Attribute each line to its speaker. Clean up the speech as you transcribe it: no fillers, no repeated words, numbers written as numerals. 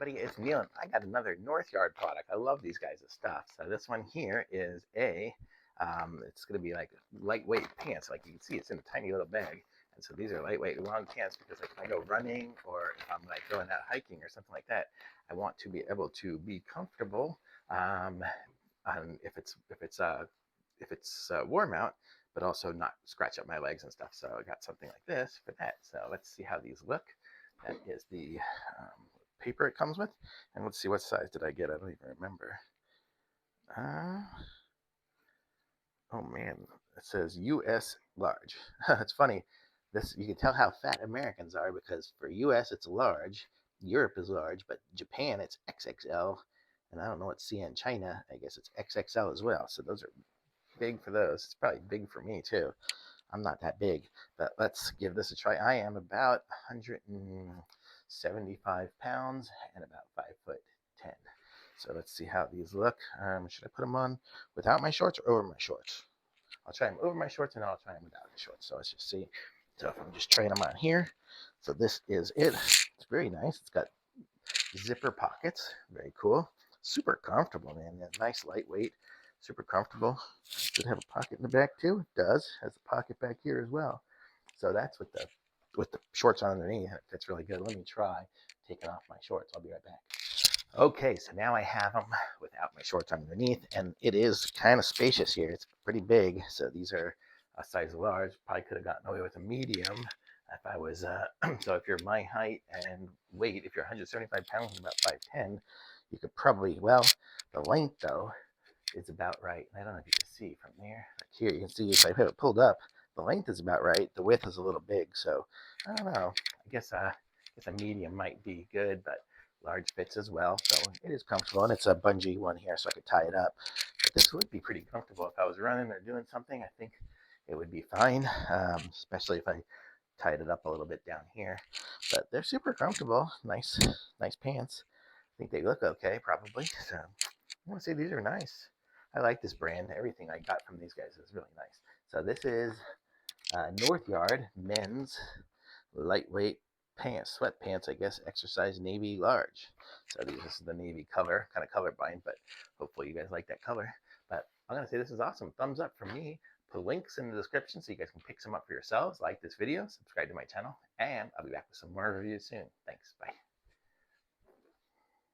Speaker 1: everybody, it's Neil, and I got another NORTHYARD product. I love these guys' stuff. So this one here is it's going to be like lightweight pants. Like you can see, it's in a tiny little bag. And so these are lightweight long pants because like if I go running or if I'm like going out hiking or something like that, I want to be able to be comfortable. If it's warm out, but also not scratch up my legs and stuff. So I got something like this for that. So let's see how these look. That is the paper it comes with. And let's see, what size did I get? I don't even remember. Oh man, it says US large. It's funny. This, you can tell how fat Americans are because for US it's large, Europe is large, but Japan it's XXL, and I don't know what C in China. I guess it's XXL as well. So those are big for those. It's probably big for me too. I'm not that big, but let's give this a try. I am about 175 pounds and about 5'10". So let's see how these look. Should I put them on without my shorts or over my shorts? I'll try them over my shorts and I'll try them without the shorts. So let's just see. So if I'm just trying them on here. So this is it. It's very nice. It's got zipper pockets. Very cool. Super comfortable, man. Yeah, nice, lightweight. Super comfortable. Does it have a pocket in the back too? It does. Has a pocket back here as well. So that's with the shorts on underneath. That's really good. Let me try taking off my shorts. I'll be right back. Okay, so now I have them without my shorts underneath, and it is kind of spacious here. It's pretty big, so these are a size large. Probably could have gotten away with a medium if I was, so if you're my height and weight, if you're 175 pounds and about 5'10", you could probably, well, the length though is about right. I don't know if you can see from there. Like here, you can see if I have it pulled up, the length is about right. The width is a little big, so I don't know. I guess a medium might be good, but large fits as well. So it is comfortable, and it's a bungee one here, so I could tie it up. But this would be pretty comfortable if I was running or doing something. I think it would be fine, especially if I tied it up a little bit down here. But they're super comfortable. Nice pants. I think they look okay, probably. So I want to say these are nice. I like this brand. Everything I got from these guys is really nice. So this is NORTHYARD men's lightweight pants, sweatpants, I guess, exercise navy large. So this is the navy color, kind of colorblind, but hopefully you guys like that color. But I'm going to say this is awesome. Thumbs up from me. Put links in the description so you guys can pick some up for yourselves. Like this video, subscribe to my channel, and I'll be back with some more reviews soon. Thanks. Bye.